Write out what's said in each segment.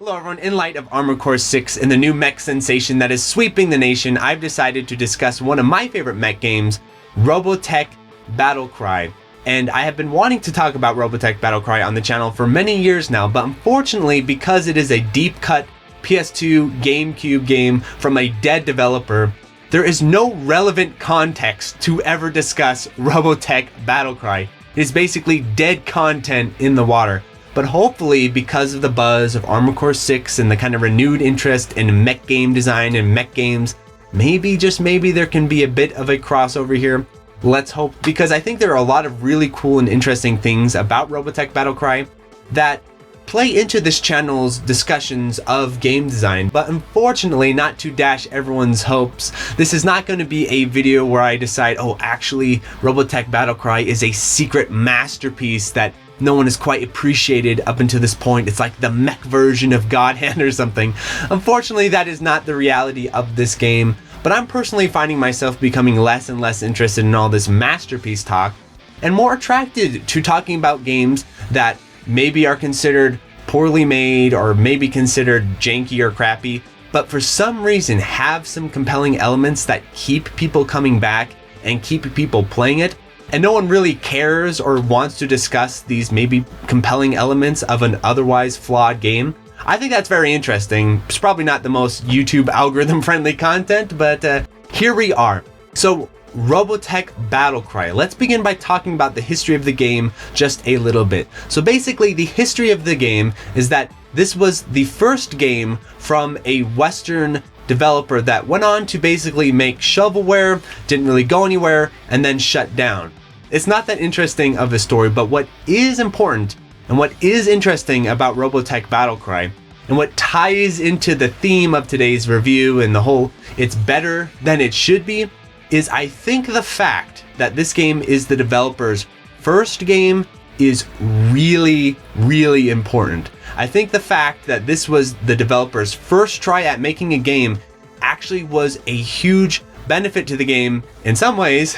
Hello everyone, in light of Armored Core 6 and the new mech sensation that is sweeping the nation, I've decided to discuss one of my favorite mech games, Robotech Battlecry. And I have been wanting to talk about Robotech Battlecry on the channel for many years now, but unfortunately, because it is a deep cut PS2 Gamecube game from a dead developer, there is no relevant context to ever discuss Robotech Battlecry. It is basically dead content in the water. But hopefully, because of the buzz of Armored Core 6 and the kind of renewed interest in mech game design and mech games, maybe, just maybe, there can be a bit of a crossover here. Let's hope, because I think there are a lot of really cool and interesting things about Robotech Battlecry that play into this channel's discussions of game design. But unfortunately, not to dash everyone's hopes, this is not going to be a video where I decide, oh, actually, Robotech Battlecry is a secret masterpiece that no one has quite appreciated up until this point. It's like the mech version of God Hand or something. Unfortunately, that is not the reality of this game, but I'm personally finding myself becoming less and less interested in all this masterpiece talk and more attracted to talking about games that maybe are considered poorly made or maybe considered janky or crappy, but for some reason have some compelling elements that keep people coming back and keep people playing it. And no one really cares or wants to discuss these maybe compelling elements of an otherwise flawed game. I think that's very interesting. It's probably not the most YouTube algorithm friendly content, but here we are. So Robotech Battlecry. Let's begin by talking about the history of the game just a little bit. So basically the history of the game is that this was the first game from a Western developer that went on to basically make shovelware, didn't really go anywhere, and then shut down. It's not that interesting of a story, but what is important and what is interesting about Robotech Battlecry and what ties into the theme of today's review and the whole it's better than it should be is I think the fact that this game is the developer's first game is really, really important. I think the fact that this was the developer's first try at making a game actually was a huge benefit to the game in some ways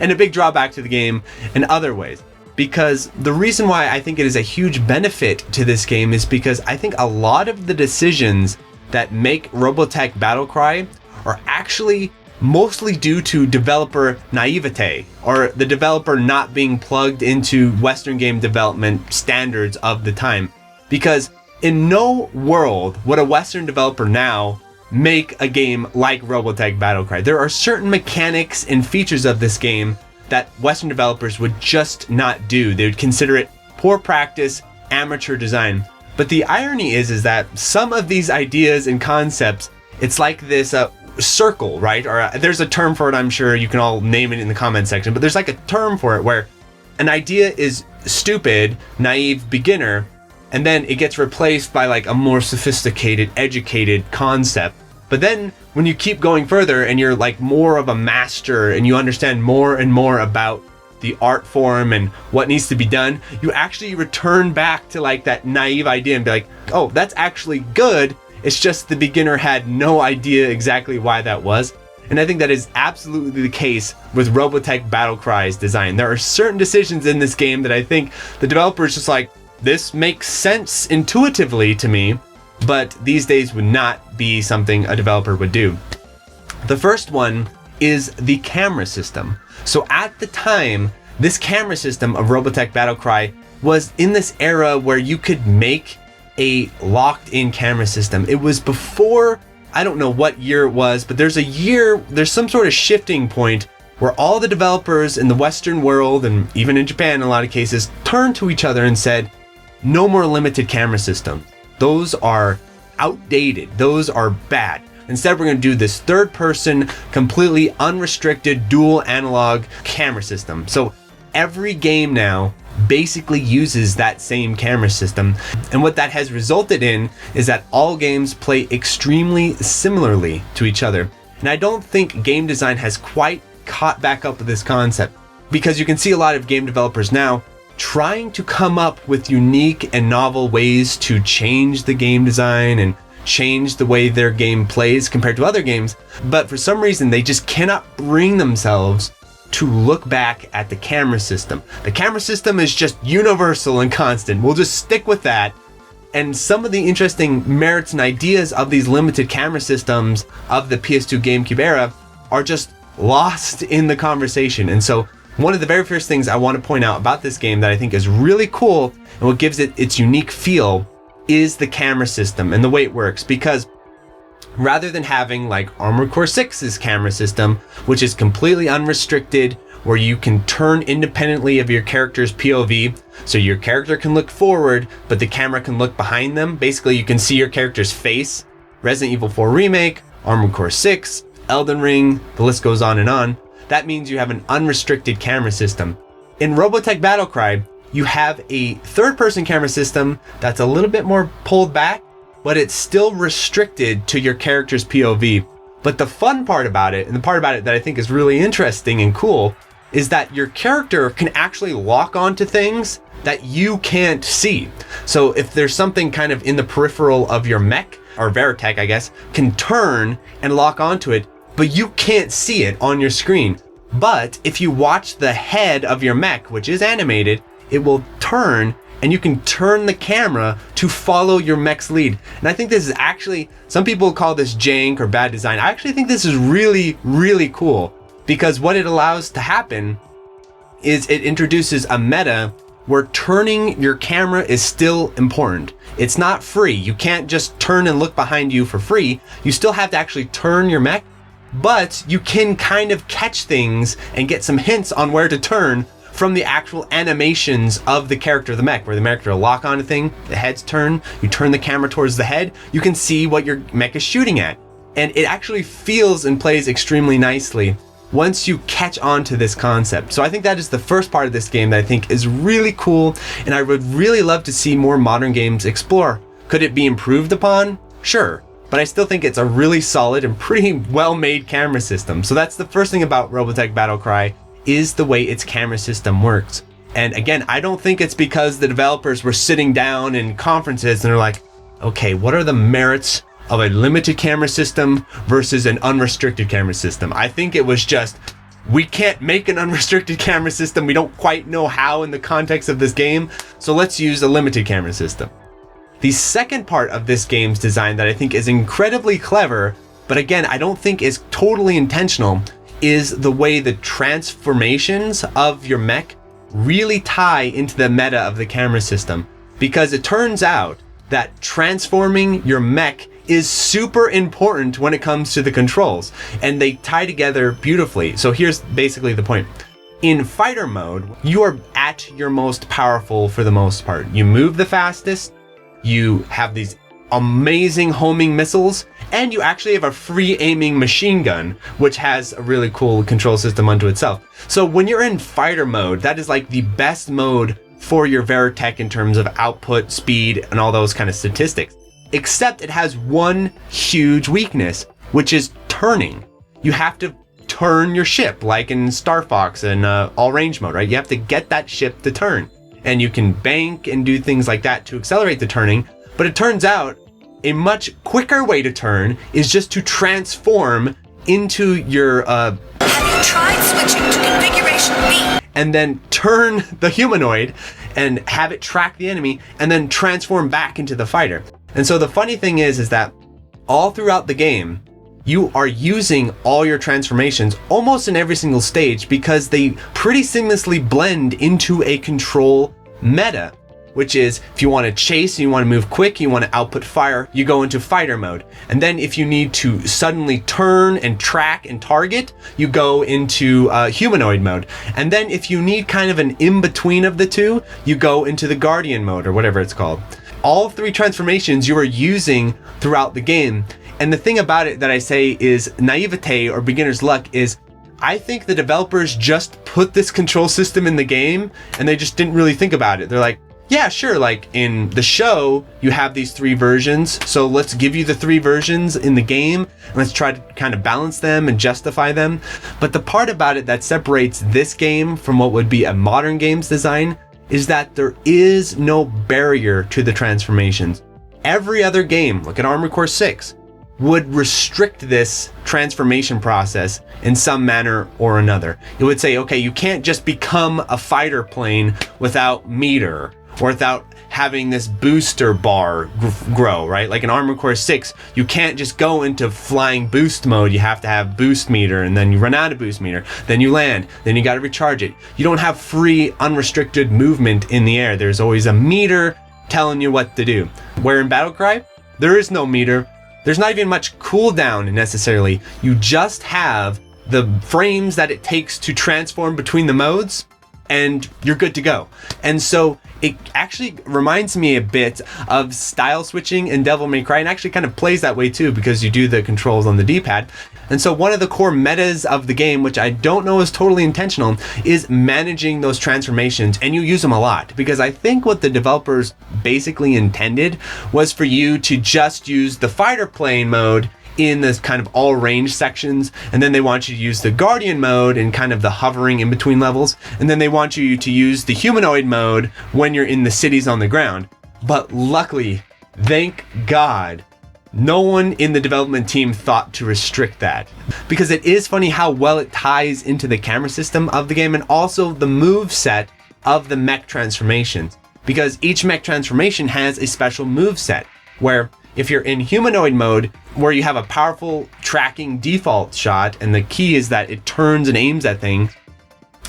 and a big drawback to the game in other ways. Because the reason why I think it is a huge benefit to this game is because I think a lot of the decisions that make Robotech Battlecry are actually mostly due to developer naivete or the developer not being plugged into Western game development standards of the time. Because in no world would a Western developer now make a game like Robotech Battlecry. There are certain mechanics and features of this game that Western developers would just not do. They would consider it poor practice, amateur design. But the irony is that some of these ideas and concepts, it's like this circle, right? Or there's a term for it, I'm sure you can all name it in the comment section, but there's like a term for it where an idea is stupid, naive, beginner, and then it gets replaced by like a more sophisticated, educated concept. But then when you keep going further and you're like more of a master and you understand more and more about the art form and what needs to be done, you actually return back to like that naive idea and be like, oh, that's actually good. It's just the beginner had no idea exactly why that was. And I think that is absolutely the case with Robotech Battlecry's design. There are certain decisions in this game that I think the developer is just like, this makes sense intuitively to me, but these days would not be something a developer would do. The first one is the camera system. So at the time, this camera system of Robotech Battlecry was in this era where you could make a locked-in camera system. It was before, I don't know what year it was, but there's some sort of shifting point where all the developers in the Western world, and even in Japan in a lot of cases, turned to each other and said, no more limited camera systems. Those are outdated. Those are bad. Instead, we're going to do this third-person, completely unrestricted, dual analog camera system. So every game now basically uses that same camera system. And what that has resulted in is that all games play extremely similarly to each other. And I don't think game design has quite caught back up with this concept, because you can see a lot of game developers now trying to come up with unique and novel ways to change the game design and change the way their game plays compared to other games, but for some reason they just cannot bring themselves to look back at the camera system. The camera system is just universal and constant. We'll just stick with that And some of the interesting merits and ideas of these limited camera systems of the PS2 GameCube era are just lost in the conversation. And so one of the very first things I want to point out about this game that I think is really cool and what gives it its unique feel is the camera system and the way it works. Because rather than having like Armored Core 6's camera system, which is completely unrestricted, where you can turn independently of your character's POV, so your character can look forward, but the camera can look behind them. Basically, you can see your character's face. Resident Evil 4 Remake, Armored Core 6, Elden Ring, the list goes on and on. That means you have an unrestricted camera system. In Robotech Battlecry, you have a third-person camera system that's a little bit more pulled back, but it's still restricted to your character's POV. But the fun part about it, and the part about it that I think is really interesting and cool, is that your character can actually lock onto things that you can't see. So if there's something kind of in the peripheral of your mech, or Veritech, I guess, can turn and lock onto it, but you can't see it on your screen. But if you watch the head of your mech, which is animated, it will turn, and you can turn the camera to follow your mech's lead. And I think this is actually, some people call this jank or bad design. I actually think this is really, really cool, because what it allows to happen is it introduces a meta where turning your camera is still important. It's not free. You can't just turn and look behind you for free. You still have to actually turn your mech, but you can kind of catch things and get some hints on where to turn from the actual animations of the character of the mech, where the character will lock on a thing, the head's turn, you turn the camera towards the head, you can see what your mech is shooting at. And it actually feels and plays extremely nicely once you catch on to this concept. So I think that is the first part of this game that I think is really cool, and I would really love to see more modern games explore. Could it be improved upon? Sure. But I still think it's a really solid and pretty well-made camera system. So that's the first thing about Robotech Battlecry, is the way its camera system works. And again, I don't think it's because the developers were sitting down in conferences and they're like, okay, what are the merits of a limited camera system versus an unrestricted camera system? I think it was just, we can't make an unrestricted camera system. We don't quite know how in the context of this game, so let's use a limited camera system. The second part of this game's design that I think is incredibly clever, but again, I don't think is totally intentional, is the way the transformations of your mech really tie into the meta of the camera system. Because it turns out that transforming your mech is super important when it comes to the controls, and they tie together beautifully. So here's basically the point. In fighter mode, you are at your most powerful for the most part. You move the fastest, you have these amazing homing missiles, and you actually have a free aiming machine gun, which has a really cool control system unto itself. So when you're in fighter mode, that is like the best mode for your Veritech in terms of output, speed, and all those kind of statistics. Except it has one huge weakness, which is turning. You have to turn your ship, like in Star Fox and all range mode, right? You have to get that ship to turn. And you can bank and do things like that to accelerate the turning. But it turns out a much quicker way to turn is just to transform into your Have you tried switching to configuration B? And then turn the humanoid and have it track the enemy and then transform back into the fighter. And so the funny thing is that all throughout the game, you are using all your transformations almost in every single stage, because they pretty seamlessly blend into a control meta, which is if you want to chase and you want to move quick, you want to output fire, you go into fighter mode. And then if you need to suddenly turn and track and target, you go into humanoid mode. And then if you need kind of an in-between of the two, you go into the guardian mode, or whatever it's called. All three transformations you are using throughout the game. And the thing about it that I say is naivete or beginner's luck is, I think the developers just put this control system in the game and they just didn't really think about it. They're like, yeah, sure, like in the show, you have these three versions, so let's give you the three versions in the game, and let's try to kind of balance them and justify them. But the part about it that separates this game from what would be a modern game's design is that there is no barrier to the transformations. Every other game, look at Armored Core 6, would restrict this transformation process in some manner or another. It would say, okay, you can't just become a fighter plane without meter, or without having this booster bar grow, right? Like in Armored Core 6, you can't just go into flying boost mode. You have to have boost meter, and then you run out of boost meter. Then you land, then you got to recharge it. You don't have free, unrestricted movement in the air. There's always a meter telling you what to do. Where in Battlecry, there is no meter. There's not even much cooldown necessarily. You just have the frames that it takes to transform between the modes, and you're good to go. And so it actually reminds me a bit of style switching in Devil May Cry, and actually kind of plays that way too, because you do the controls on the D-pad. And so one of the core metas of the game, which I don't know is totally intentional, is managing those transformations, and you use them a lot, because I think what the developers basically intended was for you to just use the fighter plane mode in this kind of all range sections, and then they want you to use the Guardian mode and kind of the hovering in between levels, and then they want you to use the humanoid mode when you're in the cities on the ground. But luckily, thank God, no one in the development team thought to restrict that, because it is funny how well it ties into the camera system of the game and also the move set of the mech transformations, because each mech transformation has a special move set where if you're in humanoid mode, where you have a powerful tracking default shot, and the key is that it turns and aims at things.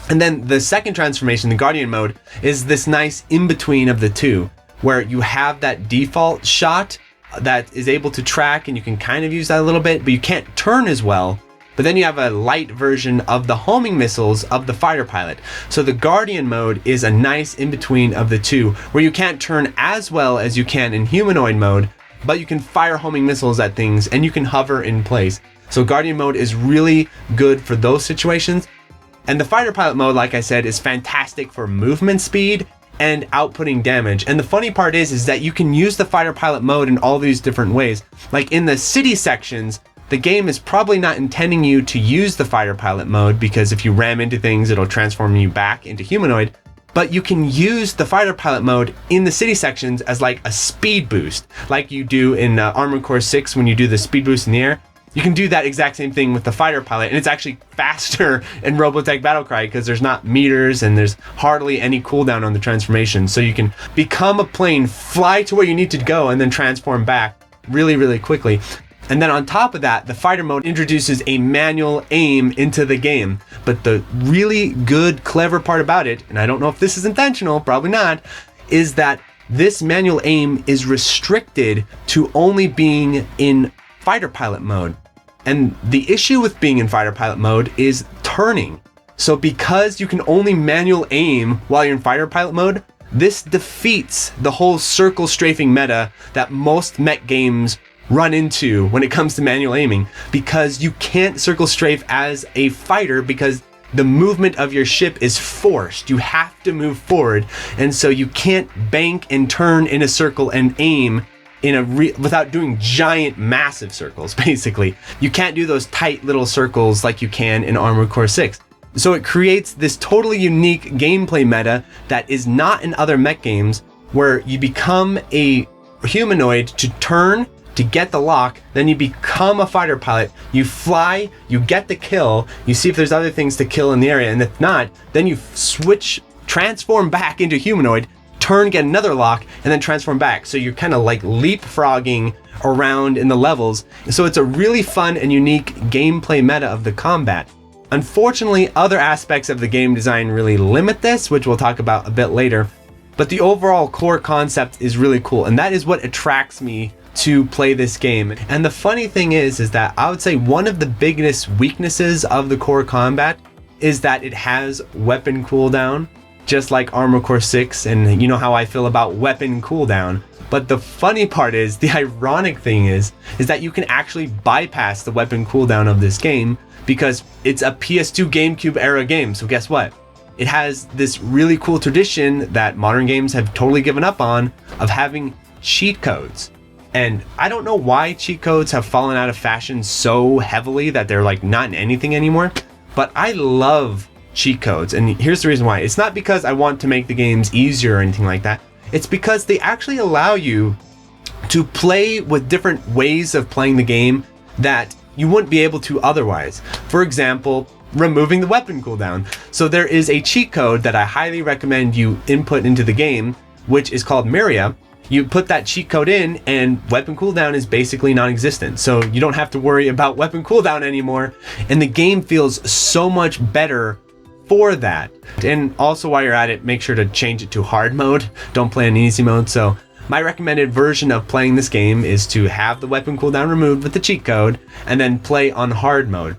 And then the second transformation, the Guardian mode, is this nice in-between of the two, where you have that default shot that is able to track, and you can kind of use that a little bit, but you can't turn as well. But then you have a light version of the homing missiles of the fighter pilot. So the Guardian mode is a nice in-between of the two, where you can't turn as well as you can in humanoid mode, but you can fire homing missiles at things, and you can hover in place. So Guardian mode is really good for those situations. And the fighter pilot mode, like I said, is fantastic for movement speed and outputting damage. And the funny part is that you can use the fighter pilot mode in all these different ways. Like in the city sections, the game is probably not intending you to use the fighter pilot mode, because if you ram into things, it'll transform you back into humanoid. But you can use the fighter pilot mode in the city sections as like a speed boost, like you do in Armored Core 6 when you do the speed boost in the air. You can do that exact same thing with the fighter pilot, and it's actually faster in Robotech Battlecry because there's not meters and there's hardly any cooldown on the transformation. So you can become a plane, fly to where you need to go, and then transform back really, really quickly. And then on top of that, the fighter mode introduces a manual aim into the game. But the really good, clever part about it, and I don't know if this is intentional, probably not, is that this manual aim is restricted to only being in fighter pilot mode. And the issue with being in fighter pilot mode is turning. So because you can only manual aim while you're in fighter pilot mode, this defeats the whole circle strafing meta that most mech games run into when it comes to manual aiming, because you can't circle strafe as a fighter because the movement of your ship is forced. You have to move forward, and so you can't bank and turn in a circle and aim in a without doing giant massive circles. Basically, you can't do those tight little circles like you can in Armored Core 6. So it creates this totally unique gameplay meta that is not in other mech games, where you become a humanoid to turn to get the lock, then you become a fighter pilot, you fly, you get the kill, you see if there's other things to kill in the area, and if not, then you switch, transform back into humanoid, turn, get another lock, and then transform back. So you're kind of like leapfrogging around in the levels. So it's a really fun and unique gameplay meta of the combat. Unfortunately, other aspects of the game design really limit this, which we'll talk about a bit later. But the overall core concept is really cool, and that is what attracts me to play this game. And the funny thing is that I would say one of the biggest weaknesses of the core combat is that it has weapon cooldown, just like Armored Core 6, and you know how I feel about weapon cooldown. But the funny part is, the ironic thing is that you can actually bypass the weapon cooldown of this game because it's a PS2 Gamecube era game. So guess what? It has this really cool tradition that modern games have totally given up on, of having cheat codes. And I don't know why cheat codes have fallen out of fashion so heavily that they're like not in anything anymore, but I love cheat codes. And here's the reason why. It's not because I want to make the games easier or anything like that. It's because they actually allow you to play with different ways of playing the game that you wouldn't be able to otherwise. For example, removing the weapon cooldown. So there is a cheat code that I highly recommend you input into the game which is called Miria. You put that cheat code in and weapon cooldown is basically non-existent. So you don't have to worry about weapon cooldown anymore. And the game feels so much better for that. And also while you're at it, make sure to change it to hard mode. Don't play in easy mode. So my recommended version of playing this game is to have the weapon cooldown removed with the cheat code and then play on hard mode.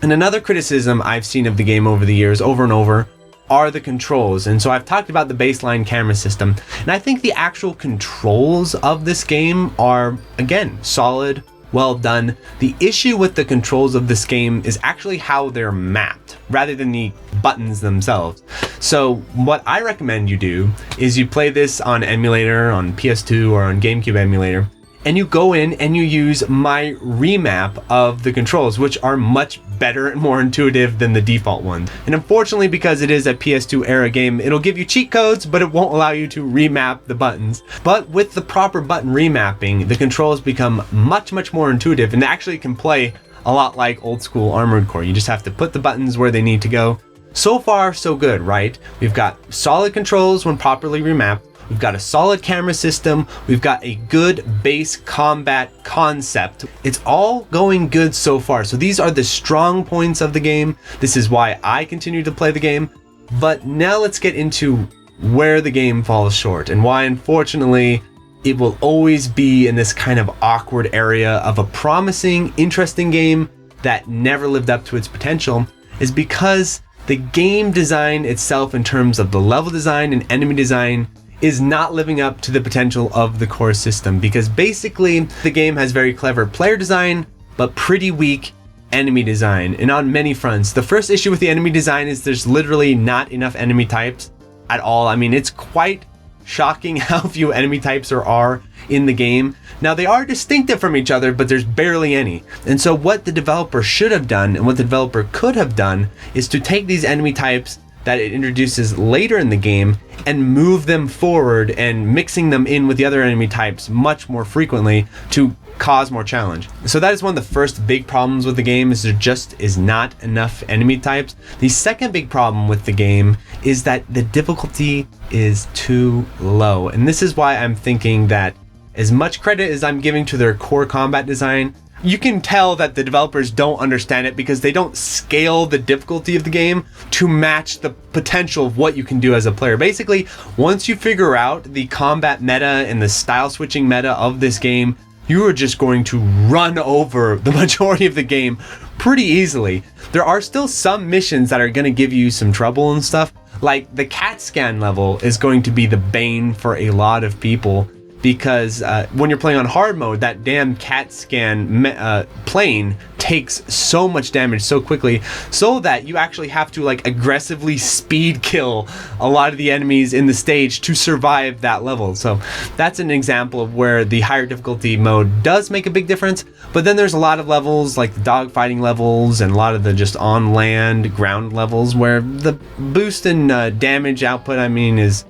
And another criticism I've seen of the game over the years, over and over, are the controls. And so I've talked about the baseline camera system, and I think the actual controls of this game are, again, solid, well done. The issue with the controls of this game is actually how they're mapped rather than the buttons themselves. So what I recommend you do is you play this on emulator, on PS2 or on Gamecube emulator, and you go in and you use my remap of the controls, which are much better and more intuitive than the default ones. And unfortunately, because it is a PS2 era game, it'll give you cheat codes, but it won't allow you to remap the buttons. But with the proper button remapping, the controls become much, much more intuitive and actually can play a lot like old school Armored Core. You just have to put the buttons where they need to go. So far, so good, right? We've got solid controls when properly remapped. We've got a solid camera system. We've got a good base combat concept. It's all going good so far. So these are the strong points of the game. This is why I continue to play the game. But now let's get into where the game falls short and why, unfortunately, it will always be in this kind of awkward area of a promising, interesting game that never lived up to its potential, is because the game design itself in terms of the level design and enemy design is not living up to the potential of the core system, because basically the game has very clever player design but pretty weak enemy design, and on many fronts. The first issue with the enemy design is there's literally not enough enemy types at all. I mean, it's quite shocking how few enemy types there are in the game. Now, they are distinctive from each other, but there's barely any. And so what the developer should have done and what the developer could have done is to take these enemy types that it introduces later in the game and move them forward and mixing them in with the other enemy types much more frequently to cause more challenge. So that is one of the first big problems with the game, is there just is not enough enemy types. The second big problem with the game is that the difficulty is too low. And this is why I'm thinking that as much credit as I'm giving to their core combat design, you can tell that the developers don't understand it because they don't scale the difficulty of the game to match the potential of what you can do as a player. Basically, once you figure out the combat meta and the style switching meta of this game, you are just going to run over the majority of the game pretty easily. There are still some missions that are going to give you some trouble and stuff. Like the CAT scan level is going to be the bane for a lot of people, because when you're playing on hard mode, that damn CAT scan plane takes so much damage so quickly, so that you actually have to like aggressively speed kill a lot of the enemies in the stage to survive that level. So that's an example of where the higher difficulty mode does make a big difference. But then there's a lot of levels like the dogfighting levels and a lot of the just on land ground levels where the boost in damage output, I mean, is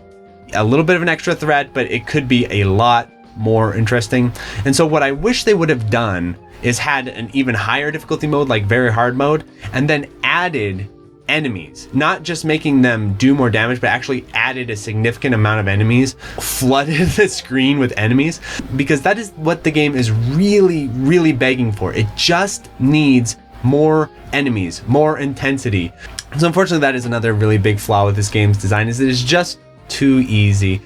a little bit of an extra threat, but it could be a lot more interesting. And so what I wish they would have done is had an even higher difficulty mode, like very hard mode, and then added enemies, not just making them do more damage, but actually added a significant amount of enemies, flooded the screen with enemies, because that is what the game is really, really begging for. It just needs more enemies, more intensity. So unfortunately, that is another really big flaw with this game's design, is it is just too easy.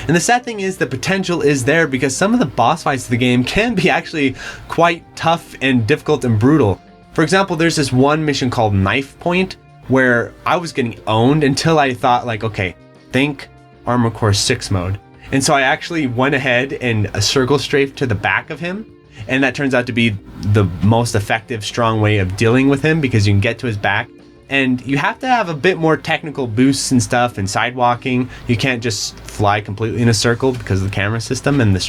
And the sad thing is the potential is there, because some of the boss fights of the game can be actually quite tough and difficult and brutal. For example, there's this one mission called Knife Point where I was getting owned until I thought like, okay, think Armored Core 6 mode. And so I actually went ahead and circle strafed to the back of him. And that turns out to be the most effective, strong way of dealing with him, because you can get to his back. And you have to have a bit more technical boosts and stuff and sidewalking. You can't just fly completely in a circle because of the camera system and the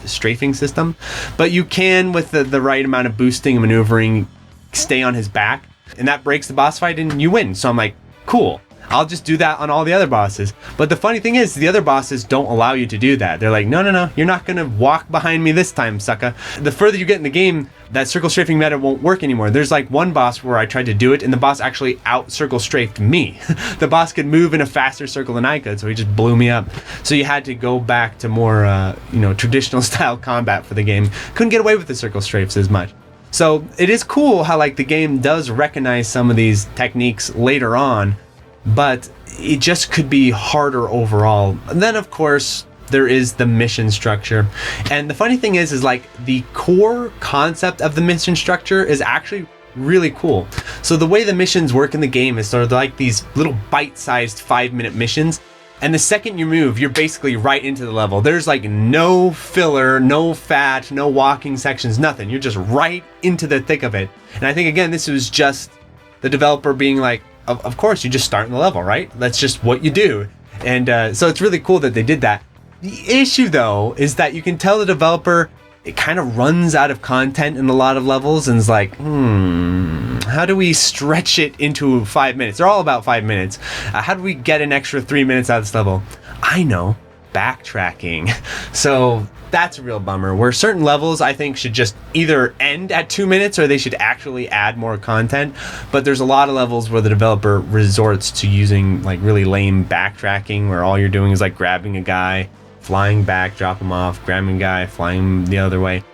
strafing system. But you can, with the right amount of boosting and maneuvering, stay on his back. And that breaks the boss fight and you win. So I'm like, cool. I'll just do that on all the other bosses. But the funny thing is, the other bosses don't allow you to do that. They're like, no, you're not gonna walk behind me this time, sucker. The further you get in the game, that circle strafing meta won't work anymore. There's like one boss where I tried to do it and the boss actually out circle strafed me. The boss could move in a faster circle than I could, so he just blew me up. So you had to go back to more traditional style combat for the game. Couldn't get away with the circle strafes as much. So it is cool how like the game does recognize some of these techniques later on, but it just could be harder overall. And then of course there is the mission structure. And the funny thing is like the core concept of the mission structure is actually really cool. So the way the missions work in the game is sort of like these little bite-sized 5-minute missions. And the second you move, you're basically right into the level. There's like no filler, no fat, no walking sections, nothing. You're just right into the thick of it. And I think, again, this was just the developer being like, of course, you just start in the level, right? That's just what you do. And so it's really cool that they did that. The issue, though, is that you can tell the developer, it kind of runs out of content in a lot of levels and is like, how do we stretch it into 5 minutes? They're all about 5 minutes. How do we get an extra 3 minutes out of this level? I know, backtracking. So that's a real bummer, where certain levels I think should just either end at 2 minutes or they should actually add more content. But there's a lot of levels where the developer resorts to using like really lame backtracking, where all you're doing is like grabbing a guy, flying back, drop him off, grabbing a guy, flying the other way.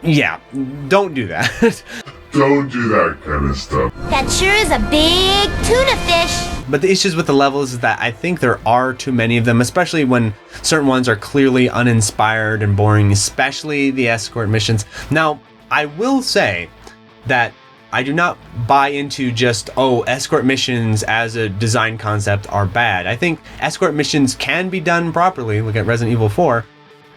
Yeah, don't do that. Don't do that kind of stuff. That sure is a big tuna fish. But the issues with the levels is that I think there are too many of them, especially when certain ones are clearly uninspired and boring, especially the escort missions. Now, I will say that I do not buy into just, escort missions as a design concept are bad. I think escort missions can be done properly. Look at Resident Evil 4.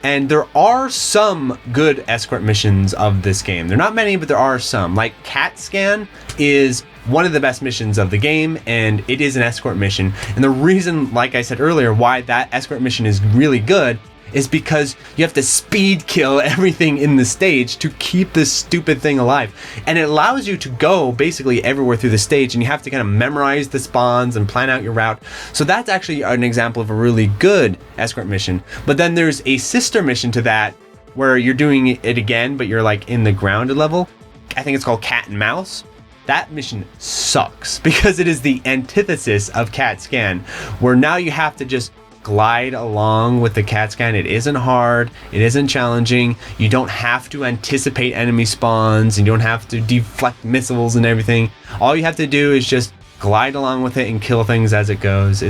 And there are some good escort missions of this game. They're not many, but there are some. Like CAT Scan is one of the best missions of the game, and it is an escort mission. And the reason, like I said earlier, why that escort mission is really good is because you have to speed kill everything in the stage to keep this stupid thing alive. And it allows you to go basically everywhere through the stage, and you have to kind of memorize the spawns and plan out your route. So that's actually an example of a really good escort mission. But then there's a sister mission to that where you're doing it again, but you're like in the grounded level. I think it's called Cat and Mouse. That mission sucks because it is the antithesis of CAT Scan, where now you have to just glide along with the CAT Scan. It isn't hard, it isn't challenging, you don't have to anticipate enemy spawns, you don't have to deflect missiles and everything. All you have to do is just glide along with it and kill things as it goes.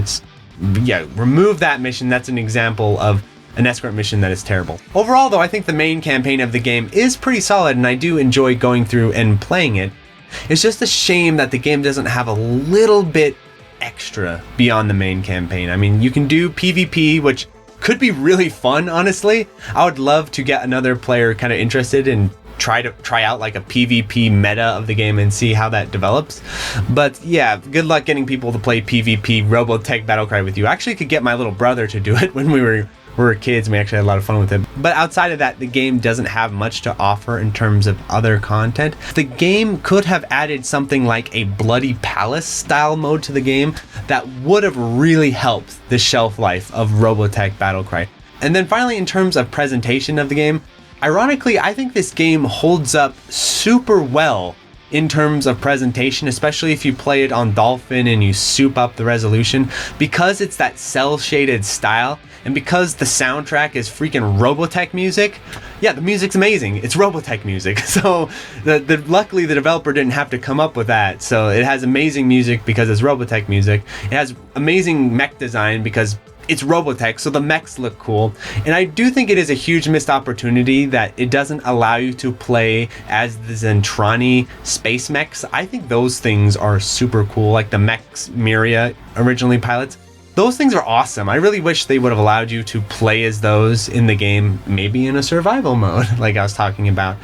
Remove that mission. That's an example of an escort mission that is terrible. Overall though, I think the main campaign of the game is pretty solid and I do enjoy going through and playing it. It's just a shame that the game doesn't have a little bit extra beyond the main campaign. I mean, you can do PvP, which could be really fun, honestly. I would love to get another player kind of interested and try out like a PvP meta of the game and see how that develops. But yeah, good luck getting people to play PvP Robotech Battlecry with you. I actually could get my little brother to do it when we were kids, and we actually had a lot of fun with it. But outside of that, the game doesn't have much to offer in terms of other content. The game could have added something like a Bloody Palace style mode to the game that would have really helped the shelf life of Robotech Battlecry. And then finally, in terms of presentation of the game, ironically, I think this game holds up super well in terms of presentation, especially if you play it on Dolphin and you soup up the resolution, because it's that cell shaded style. And because the soundtrack is freaking Robotech music, yeah, the music's amazing. It's Robotech music. So luckily the developer didn't have to come up with that. So it has amazing music because it's Robotech music. It has amazing mech design because it's Robotech, so the mechs look cool. And I do think it is a huge missed opportunity that it doesn't allow you to play as the Zentrani space mechs. I think those things are super cool, like the mechs Miria originally pilots. Those things are awesome. I really wish they would have allowed you to play as those in the game, maybe in a survival mode, like I was talking about.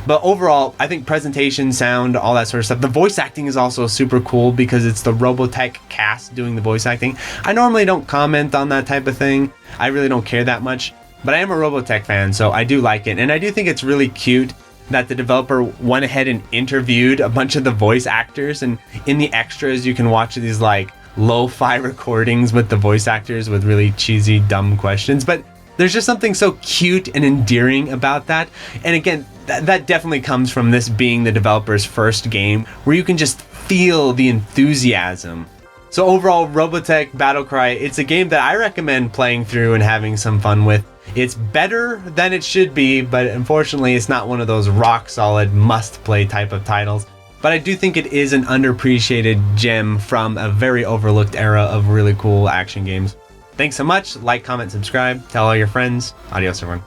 But overall, I think presentation, sound, all that sort of stuff. The voice acting is also super cool because it's the Robotech cast doing the voice acting. I normally don't comment on that type of thing. I really don't care that much. But I am a Robotech fan, so I do like it. And I do think it's really cute that the developer went ahead and interviewed a bunch of the voice actors. And in the extras, you can watch these like lo-fi recordings with the voice actors with really cheesy, dumb questions. But there's just something so cute and endearing about that. And again, that definitely comes from this being the developer's first game, where you can just feel the enthusiasm. So overall, Robotech Battlecry, it's a game that I recommend playing through and having some fun with. It's better than it should be, but unfortunately it's not one of those rock solid must-play type of titles. But I do think it is an underappreciated gem from a very overlooked era of really cool action games. Thanks so much. Like, comment, subscribe. Tell all your friends. Adios, everyone.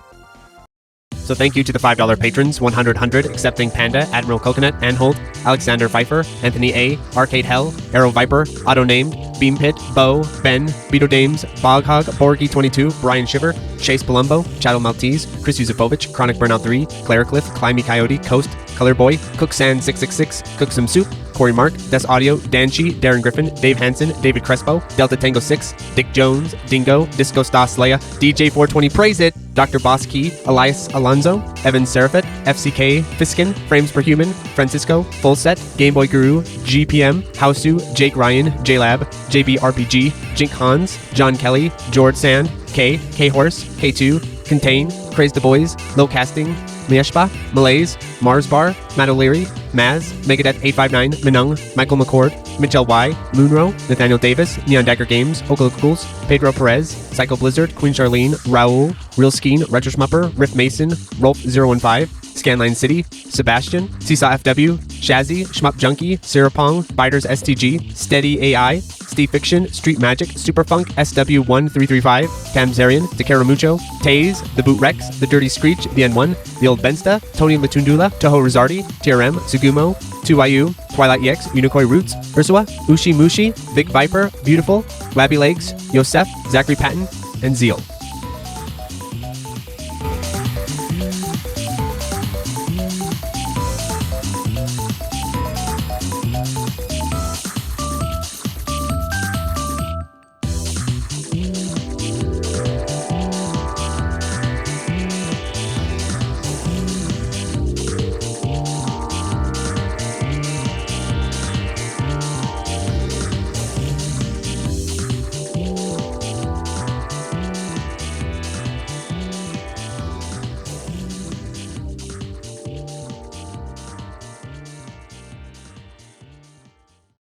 So thank you to the $5 patrons, 100, Accepting Panda, Admiral Coconut, Anhold, Alexander Pfeiffer, Anthony A, Arcade Hell, Arrow Viper, Auto Named, Beam Pit, Bo, Ben, Beto Dames, BogHog, Borgie22, Brian Shiver, Chase Palumbo, Chattel Maltese, Chris Yusufovich, Chronic Burnout 3, Claricliff, Climby Coyote, Coast, Color Boy, Cooksand666, Cook Some Soup, Corey Mark, Des Audio, Danchi, Darren Griffin, Dave Hansen, David Crespo, Delta Tango 6, Dick Jones, Dingo, Disco Star Slayer, DJ420 Praise It, Dr. Boss Key, Elias Alonso, Evan Seraphet, FCK, Fiskin, Frames Per Human, Francisco, Full Set, Game Boy Guru, GPM, Hausu, Jake Ryan, JLab, JBRPG, Jink Hans, John Kelly, George Sand, K Horse, K2, Contain, Craze the Boys, Low Casting, Mieshba, Malaise, Mars Bar, Matt O'Leary, Maz, Megadeth 859, Minung, Michael McCord, Mitchell Y, Moonro, Nathaniel Davis, Neon Dagger Games, Okalooks, Pedro Perez, Psycho Blizzard, Queen Charlene, Raul, Real Skeen, Retro Schmupper, Riff Mason, Rolf015, Scanline City, Sebastian, Seesaw FW, Shazzy, Shmup Junkie, Sirapong, Biters STG, Steady AI, Steve Fiction, Street Magic, Superfunk, SW1335, Tamzarian, Decaramucho, Taze, The Boot Rex, The Dirty Screech, The N1, The Old Bensta, Tony Latundula, Toho Rizardi, TRM, Sugumo, 2YU, Twilight EX, Unikoi Roots, Ursula, Ushi Mushi, Vic Viper, Beautiful, Wabby Legs, Yosef, Zachary Patton, and Zeal.